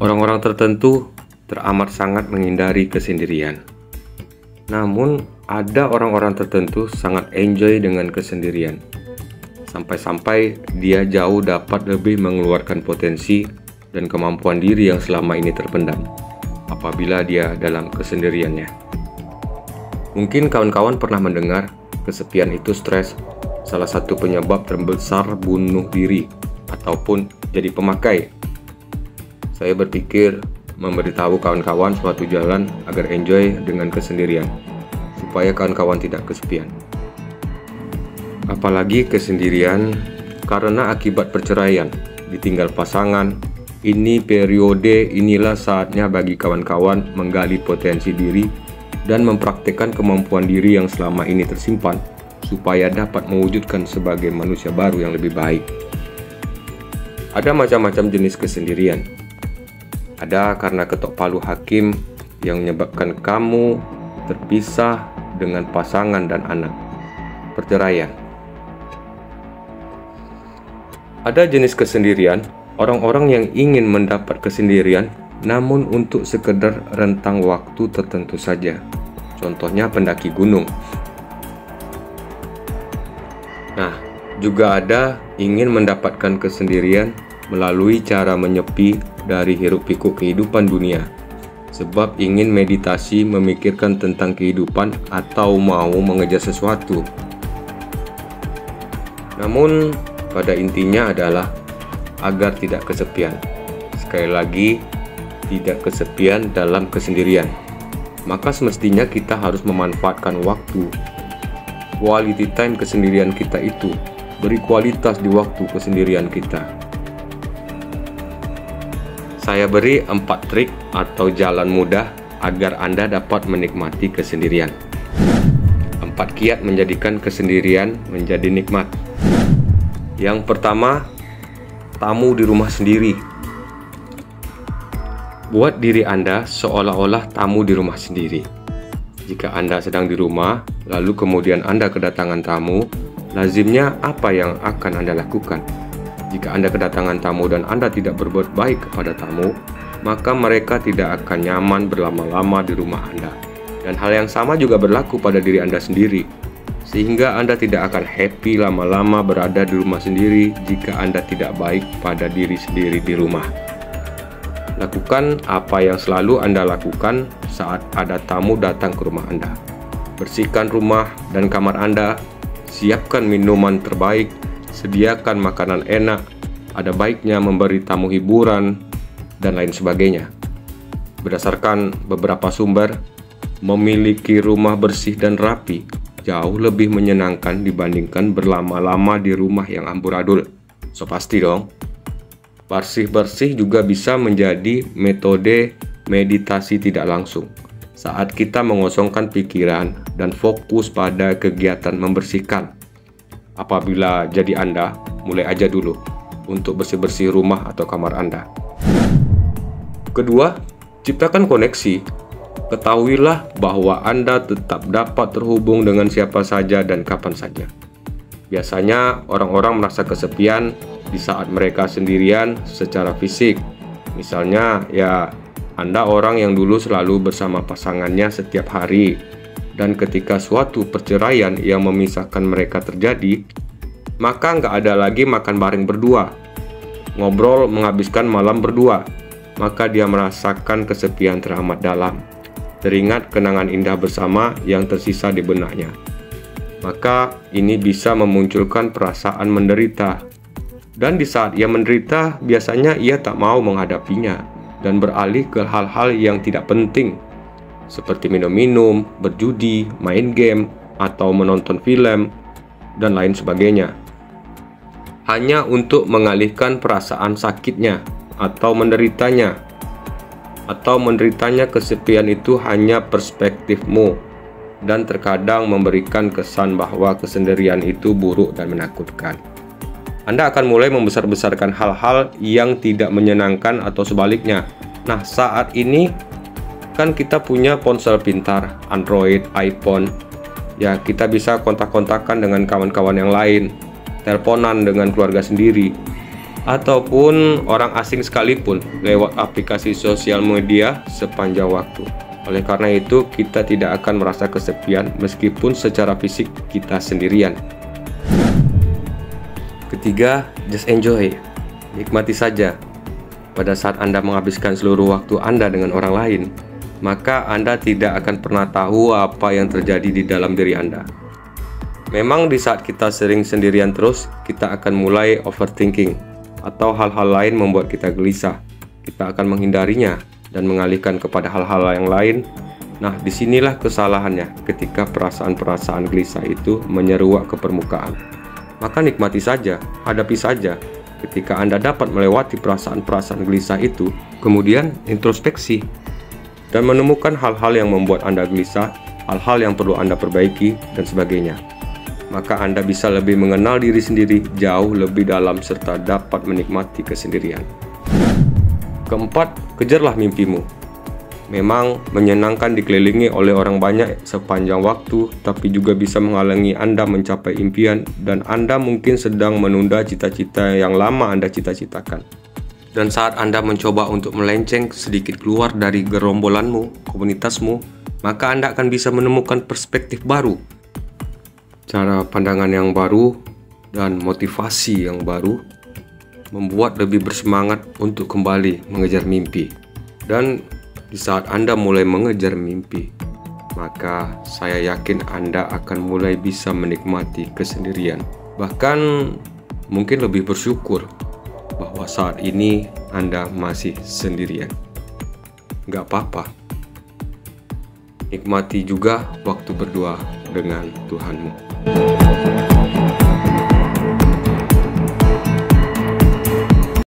Orang-orang tertentu teramat sangat menghindari kesendirian. Namun, ada orang-orang tertentu sangat enjoy dengan kesendirian. Sampai-sampai dia jauh dapat lebih mengeluarkan potensi dan kemampuan diri yang selama ini terpendam apabila dia dalam kesendiriannya. Mungkin kawan-kawan pernah mendengar kesepian itu stres, salah satu penyebab terbesar bunuh diri ataupun jadi pemakai. Saya berpikir memberitahu kawan-kawan suatu jalan agar enjoy dengan kesendirian, supaya kawan-kawan tidak kesepian. Apalagi kesendirian karena akibat perceraian, ditinggal pasangan. Inilah saatnya bagi kawan-kawan menggali potensi diri dan mempraktikkan kemampuan diri yang selama ini tersimpan, supaya dapat mewujudkan sebagai manusia baru yang lebih baik. Ada macam-macam jenis kesendirian. Ada karena ketok palu hakim yang menyebabkan kamu terpisah dengan pasangan dan anak. Perceraian. Ada jenis kesendirian, orang-orang yang ingin mendapat kesendirian namun untuk sekedar rentang waktu tertentu saja. Contohnya pendaki gunung. Nah, juga ada ingin mendapatkan kesendirian melalui cara menyepi dari hiruk-pikuk kehidupan dunia, sebab ingin meditasi memikirkan tentang kehidupan atau mau mengejar sesuatu. Namun, pada intinya adalah agar tidak kesepian. Sekali lagi, tidak kesepian dalam kesendirian. Maka semestinya kita harus memanfaatkan waktu, quality time kesendirian kita itu, beri kualitas di waktu kesendirian kita. Saya beri 4 trik atau jalan mudah agar Anda dapat menikmati kesendirian. 4 kiat menjadikan kesendirian menjadi nikmat. Yang pertama, tamu di rumah sendiri. Buat diri Anda seolah-olah tamu di rumah sendiri. Jika Anda sedang di rumah, lalu kemudian Anda kedatangan tamu, lazimnya apa yang akan Anda lakukan? Jika Anda kedatangan tamu dan Anda tidak berbuat baik kepada tamu, maka mereka tidak akan nyaman berlama-lama di rumah Anda. Dan hal yang sama juga berlaku pada diri Anda sendiri, sehingga Anda tidak akan happy lama-lama berada di rumah sendiri jika Anda tidak baik pada diri sendiri di rumah. Lakukan apa yang selalu Anda lakukan saat ada tamu datang ke rumah Anda. Bersihkan rumah dan kamar Anda, siapkan minuman terbaik, sediakan makanan enak, ada baiknya memberi tamu hiburan, dan lain sebagainya. Berdasarkan beberapa sumber, memiliki rumah bersih dan rapi jauh lebih menyenangkan dibandingkan berlama-lama di rumah yang amburadul. So pasti dong. Bersih-bersih juga bisa menjadi metode meditasi tidak langsung saat kita mengosongkan pikiran dan fokus pada kegiatan membersihkan. Apabila jadi Anda, mulai aja dulu untuk bersih-bersih rumah atau kamar Anda. Kedua, ciptakan koneksi. Ketahuilah bahwa Anda tetap dapat terhubung dengan siapa saja dan kapan saja. Biasanya orang-orang merasa kesepian di saat mereka sendirian secara fisik. Misalnya, Anda orang yang dulu selalu bersama pasangannya setiap hari, dan ketika suatu perceraian yang memisahkan mereka terjadi, maka nggak ada lagi makan bareng berdua, ngobrol menghabiskan malam berdua, maka dia merasakan kesepian teramat dalam, teringat kenangan indah bersama yang tersisa di benaknya. Maka ini bisa memunculkan perasaan menderita, dan di saat ia menderita, biasanya ia tak mau menghadapinya dan beralih ke hal-hal yang tidak penting, seperti minum-minum, berjudi, main game, atau menonton film, dan lain sebagainya. Hanya untuk mengalihkan perasaan sakitnya atau menderitanya. Atau menderitanya kesepian itu hanya perspektifmu, dan terkadang memberikan kesan bahwa kesendirian itu buruk dan menakutkan. Anda akan mulai membesar-besarkan hal-hal yang tidak menyenangkan atau sebaliknya. Nah, saat ini kan kita punya ponsel pintar, Android, iPhone. Ya, kita bisa kontak-kontakan dengan kawan-kawan yang lain, teleponan dengan keluarga sendiri. ataupun orang asing sekalipun lewat aplikasi sosial media sepanjang waktu. Oleh karena itu, kita tidak akan merasa kesepian meskipun secara fisik kita sendirian. Ketiga, just enjoy. Nikmati saja. Pada saat Anda menghabiskan seluruh waktu Anda dengan orang lain, maka Anda tidak akan pernah tahu apa yang terjadi di dalam diri Anda. Memang di saat kita sering sendirian terus, kita akan mulai overthinking, atau hal-hal lain membuat kita gelisah. Kita akan menghindarinya dan mengalihkan kepada hal-hal yang lain. Nah, disinilah kesalahannya ketika perasaan-perasaan gelisah itu menyeruak ke permukaan. Maka nikmati saja, hadapi saja. Ketika Anda dapat melewati perasaan-perasaan gelisah itu, kemudian introspeksi dan menemukan hal-hal yang membuat Anda gelisah, hal-hal yang perlu Anda perbaiki, dan sebagainya. Maka Anda bisa lebih mengenal diri sendiri jauh lebih dalam serta dapat menikmati kesendirian. Keempat, kejarlah mimpimu. Memang menyenangkan dikelilingi oleh orang banyak sepanjang waktu, tapi juga bisa menghalangi Anda mencapai impian, dan Anda mungkin sedang menunda cita-cita yang lama Anda cita-citakan. Dan saat Anda mencoba untuk melenceng sedikit keluar dari gerombolanmu, komunitasmu, maka Anda akan bisa menemukan perspektif baru, cara pandangan yang baru, dan motivasi yang baru, membuat lebih bersemangat untuk kembali mengejar mimpi. Dan di saat Anda mulai mengejar mimpi, maka saya yakin Anda akan mulai bisa menikmati kesendirian. Bahkan mungkin lebih bersyukur bahwa saat ini Anda masih sendirian. Gak apa-apa. Nikmati juga waktu berdua dengan Tuhanmu.